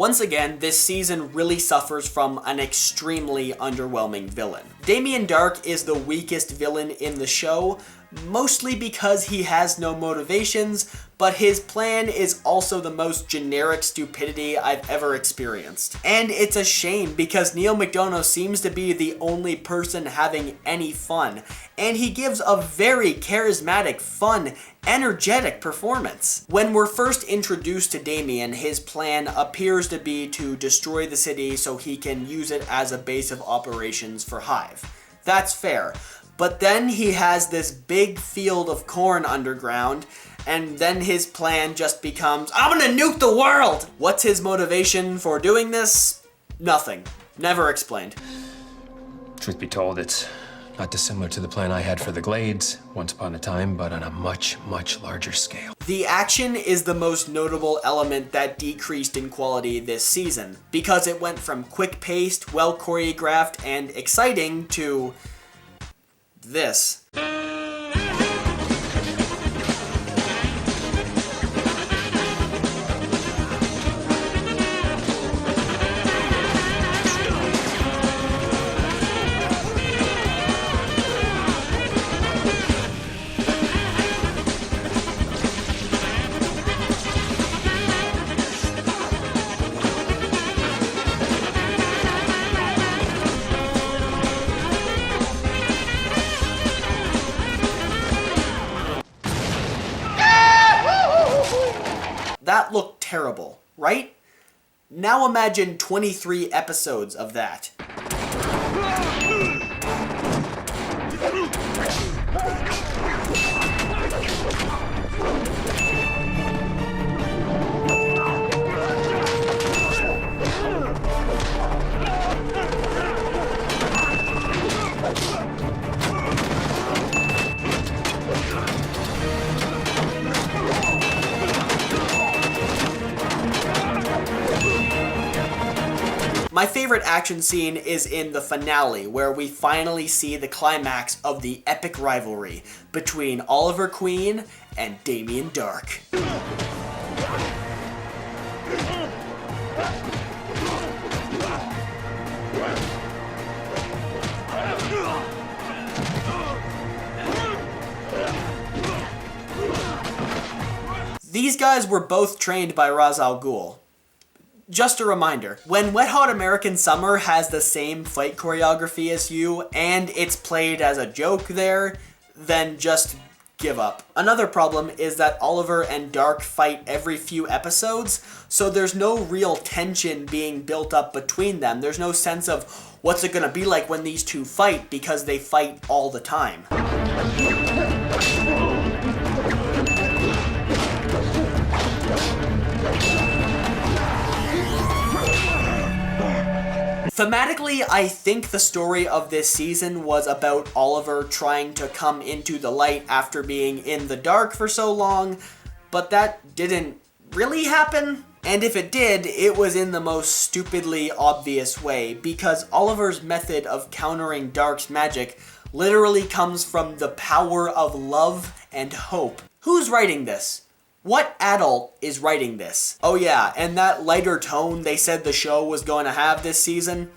Once again, this season really suffers from an extremely underwhelming villain. Damien Darhk is the weakest villain in the show, mostly because he has no motivations, but his plan is also the most generic stupidity I've ever experienced. And it's a shame because Neil McDonough seems to be the only person having any fun, and he gives a very charismatic, fun, energetic performance. When we're first introduced to Damien, his plan appears to be to destroy the city so he can use it as a base of operations for Hive. That's fair. But then he has this big field of corn underground, and then his plan just becomes, I'm gonna nuke the world! What's his motivation for doing this? Nothing. Never explained. Truth be told, it's not dissimilar to the plan I had for the Glades once upon a time, but on a much, much larger scale. The action is the most notable element that decreased in quality this season, because it went from quick-paced, well-choreographed, and exciting to this. That looked terrible, right? Now imagine 23 episodes of that. My favorite action scene is in the finale, where we finally see the climax of the epic rivalry between Oliver Queen and Damien Darhk. These guys were both trained by Ra's al Ghul. Just a reminder, when Wet Hot American Summer has the same fight choreography as you, and it's played as a joke there, then just give up. Another problem is that Oliver and Darhk fight every few episodes, so there's no real tension being built up between them. There's no sense of what's it gonna be like when these two fight, because they fight all the time. Thematically, I think the story of this season was about Oliver trying to come into the light after being in the dark for so long, but that didn't really happen. And if it did, it was in the most stupidly obvious way, because Oliver's method of countering Dark's magic literally comes from the power of love and hope. Who's writing this? What adult is writing this? Oh yeah, and that lighter tone they said the show was going to have this season,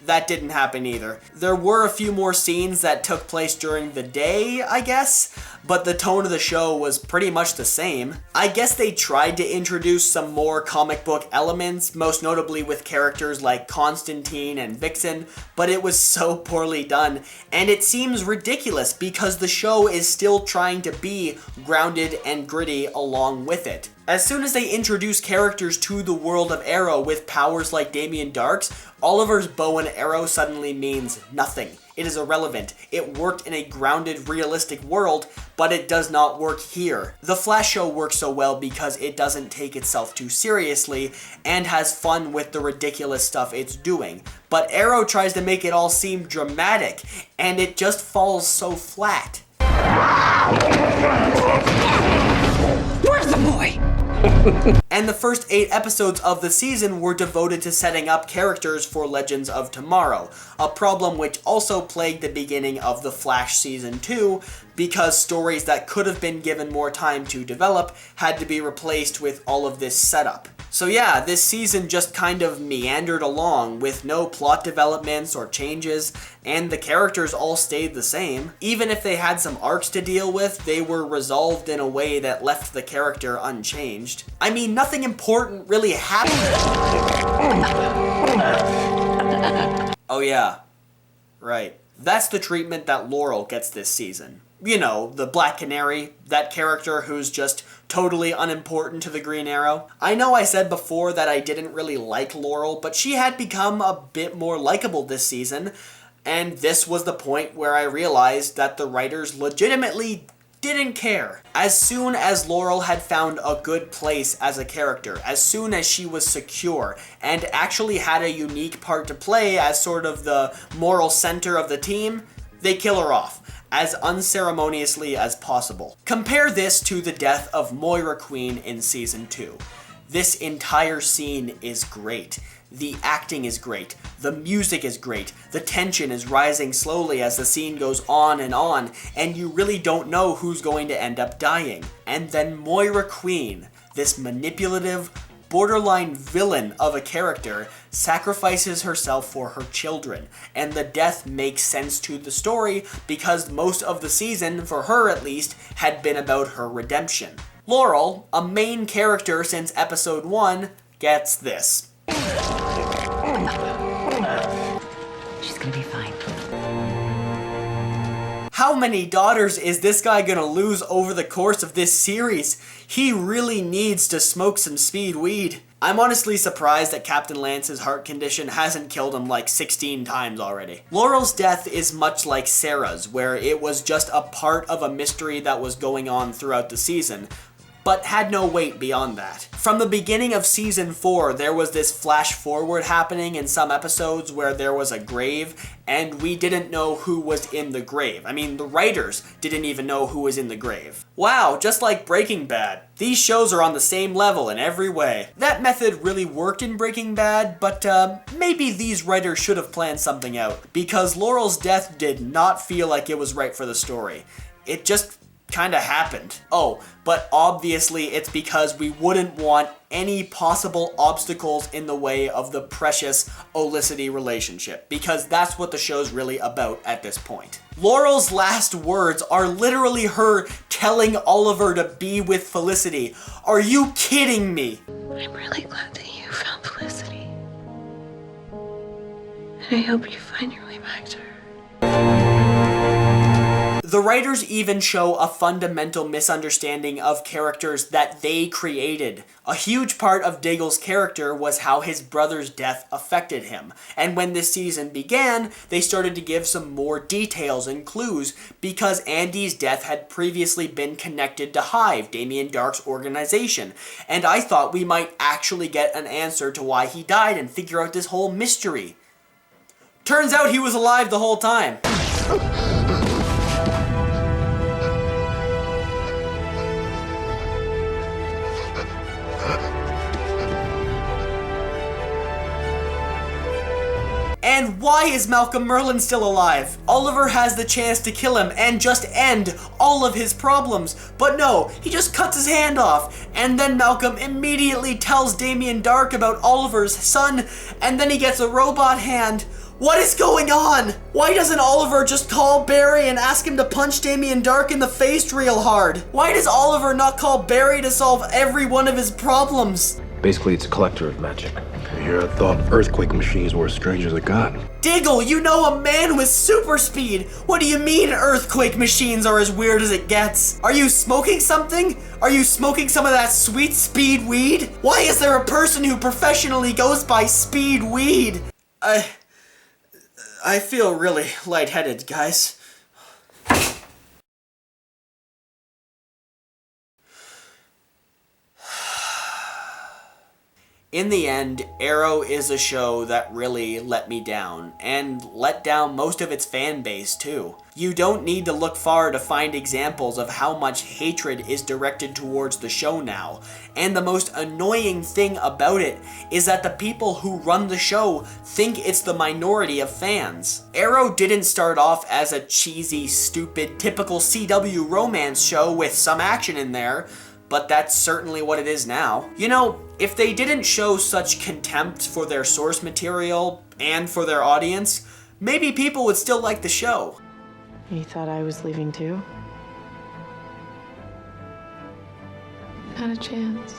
that didn't happen either. There were a few more scenes that took place during the day, I guess, but the tone of the show was pretty much the same. I guess they tried to introduce some more comic book elements, most notably with characters like Constantine and Vixen, but it was so poorly done, and it seems ridiculous because the show is still trying to be grounded and gritty along with it. As soon as they introduce characters to the world of Arrow with powers like Damien Darhk's, Oliver's bow and arrow suddenly means nothing. It is irrelevant. It worked in a grounded, realistic world, but it does not work here. The Flash show works so well because it doesn't take itself too seriously and has fun with the ridiculous stuff it's doing. But Arrow tries to make it all seem dramatic, and it just falls so flat. Where's the boy? And the first 8 episodes of the season were devoted to setting up characters for Legends of Tomorrow, a problem which also plagued the beginning of The Flash Season 2, because stories that could have been given more time to develop had to be replaced with all of this setup. So yeah, this season just kind of meandered along with no plot developments or changes, and the characters all stayed the same. Even if they had some arcs to deal with, they were resolved in a way that left the character unchanged. I mean, nothing important really happened. Oh yeah, right. That's the treatment that Laurel gets this season. You know, the Black Canary, that character who's just totally unimportant to the Green Arrow. I know I said before that I didn't really like Laurel, but she had become a bit more likable this season, and this was the point where I realized that the writers legitimately didn't care. As soon as Laurel had found a good place as a character, as soon as she was secure, and actually had a unique part to play as sort of the moral center of the team, they kill her off as unceremoniously as possible. Compare this to the death of Moira Queen in Season 2. This entire scene is great. The acting is great. The music is great. The tension is rising slowly as the scene goes on, and you really don't know who's going to end up dying. And then Moira Queen, this manipulative, borderline villain of a character, sacrifices herself for her children, and the death makes sense to the story because most of the season, for her at least, had been about her redemption. Laurel, a main character since episode 1, gets this. She's gonna be fine. How many daughters is this guy gonna lose over the course of this series? He really needs to smoke some speed weed. I'm honestly surprised that Captain Lance's heart condition hasn't killed him like 16 times already. Laurel's death is much like Sarah's, where it was just a part of a mystery that was going on throughout the season, but had no weight beyond that. From the beginning of Season 4, there was this flash forward happening in some episodes where there was a grave, and we didn't know who was in the grave. I mean, the writers didn't even know who was in the grave. Wow, just like Breaking Bad. These shows are on the same level in every way. That method really worked in Breaking Bad, but maybe these writers should have planned something out, because Laurel's death did not feel like it was right for the story. It just kinda happened. Oh, but obviously it's because we wouldn't want any possible obstacles in the way of the precious Olicity relationship, because that's what the show's really about at this point. Laurel's last words are literally her telling Oliver to be with Felicity. Are you kidding me? I'm really glad that you found Felicity. And I hope you find your way back to her. The writers even show a fundamental misunderstanding of characters that they created. A huge part of Diggle's character was how his brother's death affected him, and when this season began, they started to give some more details and clues because Andy's death had previously been connected to Hive, Damien Dark's organization, and I thought we might actually get an answer to why he died and figure out this whole mystery. Turns out he was alive the whole time. And why is Malcolm Merlyn still alive? Oliver has the chance to kill him and just end all of his problems. But no, he just cuts his hand off. And then Malcolm immediately tells Damien Dark about Oliver's son, and then he gets a robot hand. What is going on? Why doesn't Oliver just call Barry and ask him to punch Damien Dark in the face real hard? Why does Oliver not call Barry to solve every one of his problems? Basically, it's a collector of magic. Here I thought earthquake machines were as strange as it got. Diggle, you know a man with super speed. What do you mean earthquake machines are as weird as it gets? Are you smoking something? Are you smoking some of that sweet speed weed? Why is there a person who professionally goes by speed weed? I feel really lightheaded, guys. In the end, Arrow is a show that really let me down, and let down most of its fan base too. You don't need to look far to find examples of how much hatred is directed towards the show now, and the most annoying thing about it is that the people who run the show think it's the minority of fans. Arrow didn't start off as a cheesy, stupid, typical CW romance show with some action in there, but that's certainly what it is now. You know, if they didn't show such contempt for their source material and for their audience, maybe people would still like the show. You thought I was leaving too? Not a chance.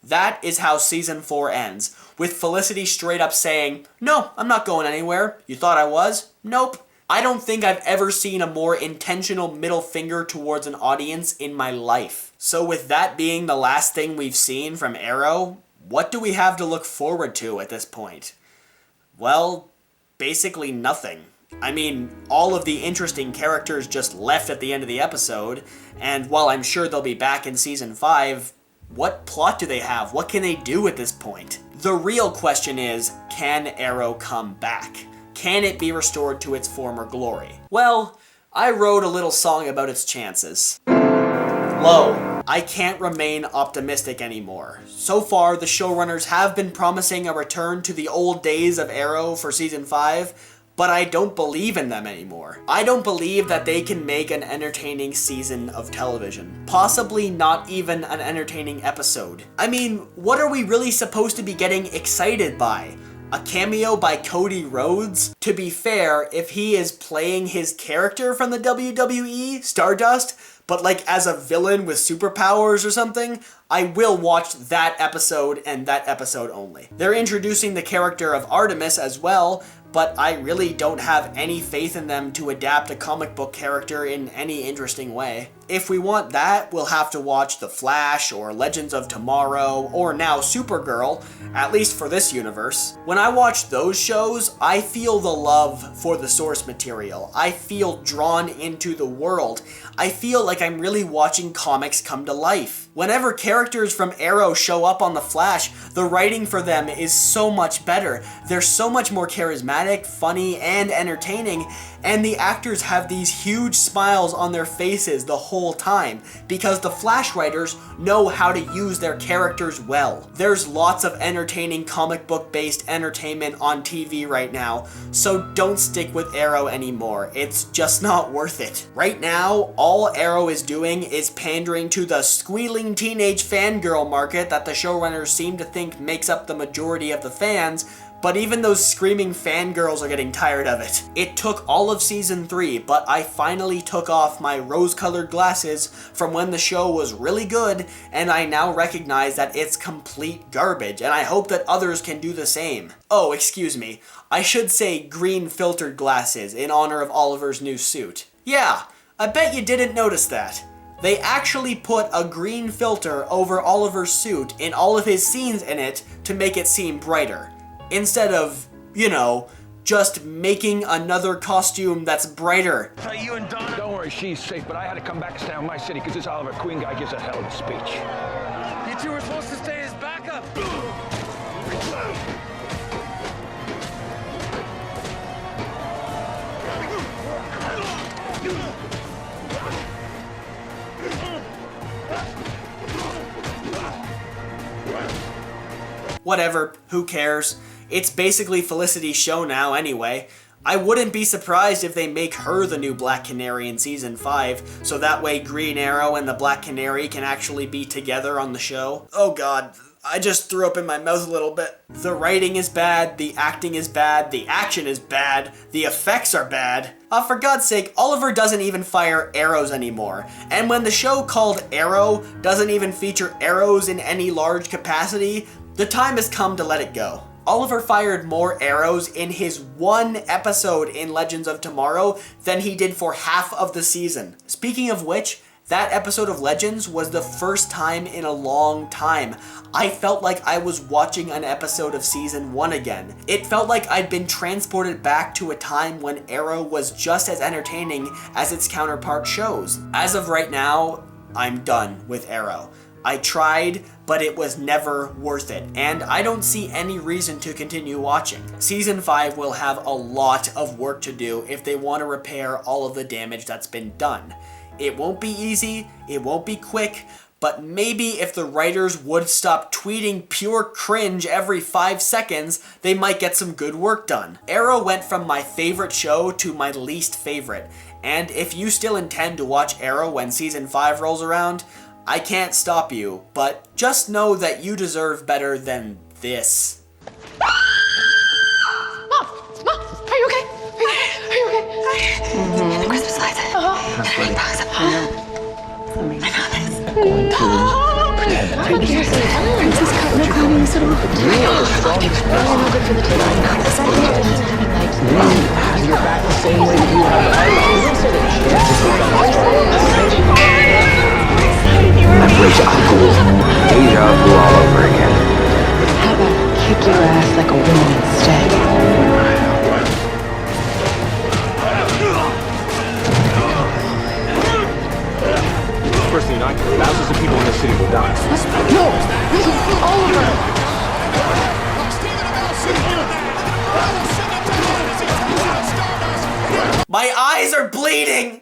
That is how season 4 ends, with Felicity straight up saying, "No, I'm not going anywhere. You thought I was? Nope." I don't think I've ever seen a more intentional middle finger towards an audience in my life. So with that being the last thing we've seen from Arrow, what do we have to look forward to at this point? Well, basically nothing. I mean, all of the interesting characters just left at the end of the episode, and while I'm sure they'll be back in season 5, what plot do they have? What can they do at this point? The real question is, can Arrow come back? Can it be restored to its former glory? Well, I wrote a little song about its chances. Low. I can't remain optimistic anymore. So far, the showrunners have been promising a return to the old days of Arrow for season 5, but I don't believe in them anymore. I don't believe that they can make an entertaining season of television. Possibly not even an entertaining episode. I mean, what are we really supposed to be getting excited by? A cameo by Cody Rhodes? To be fair, if he is playing his character from the WWE, Stardust, but like as a villain with superpowers or something, I will watch that episode and that episode only. They're introducing the character of Artemis as well, but I really don't have any faith in them to adapt a comic book character in any interesting way. If we want that, we'll have to watch The Flash or Legends of Tomorrow or now Supergirl, at least for this universe. When I watch those shows, I feel the love for the source material. I feel drawn into the world. I feel like I'm really watching comics come to life. Whenever characters from Arrow show up on The Flash, the writing for them is so much better. They're so much more charismatic, funny, and entertaining, and the actors have these huge smiles on their faces the whole time because the Flash writers know how to use their characters well. There's lots of entertaining comic book based entertainment on TV right now, so don't stick with Arrow anymore. It's just not worth it. Right now, all Arrow is doing is pandering to the squealing teenage fangirl market that the showrunners seem to think makes up the majority of the fans, but even those screaming fangirls are getting tired of it. It took all of season 3, but I finally took off my rose-colored glasses from when the show was really good, and I now recognize that it's complete garbage, and I hope that others can do the same. Oh, excuse me. I should say green filtered glasses in honor of Oliver's new suit. Yeah, I bet you didn't notice that. They actually put a green filter over Oliver's suit in all of his scenes in it to make it seem brighter. Instead of, you know, just making another costume that's brighter. You and Donna. Don't worry, she's safe, but I had to come back and stay on my city because this Oliver Queen guy gives a hell of a speech. You two were supposed to stay as backup. Whatever, who cares? It's basically Felicity's show now anyway. I wouldn't be surprised if they make her the new Black Canary in season 5, so that way Green Arrow and the Black Canary can actually be together on the show. Oh god, I just threw up in my mouth a little bit. The writing is bad, the acting is bad, the action is bad, the effects are bad. For God's sake, Oliver doesn't even fire arrows anymore. And when the show called Arrow doesn't even feature arrows in any large capacity, the time has come to let it go. Oliver fired more arrows in his one episode in Legends of Tomorrow than he did for half of the season. Speaking of which, that episode of Legends was the first time in a long time I felt like I was watching an episode of season 1 again. It felt like I'd been transported back to a time when Arrow was just as entertaining as its counterpart shows. As of right now, I'm done with Arrow. I tried, but but it was never worth it, and I don't see any reason to continue watching. Season 5 will have a lot of work to do if they want to repair all of the damage that's been done. It won't be easy, it won't be quick, but maybe if the writers would stop tweeting pure cringe every 5 seconds, they might get some good work done. Arrow went from my favorite show to my least favorite, and if you still intend to watch Arrow when season 5 rolls around, I can't stop you, but just know that you deserve better than this. Mom, are you okay? Are you okay? The Christmas lights. That's Big box of I found this. Princess cut no climbing the city. No good for the table. You're back the same way you That bridge uncle. Deja vu all over again. How about I kick your ass like a woman instead? First thing you know, thousands of people in the city will die. My eyes are bleeding!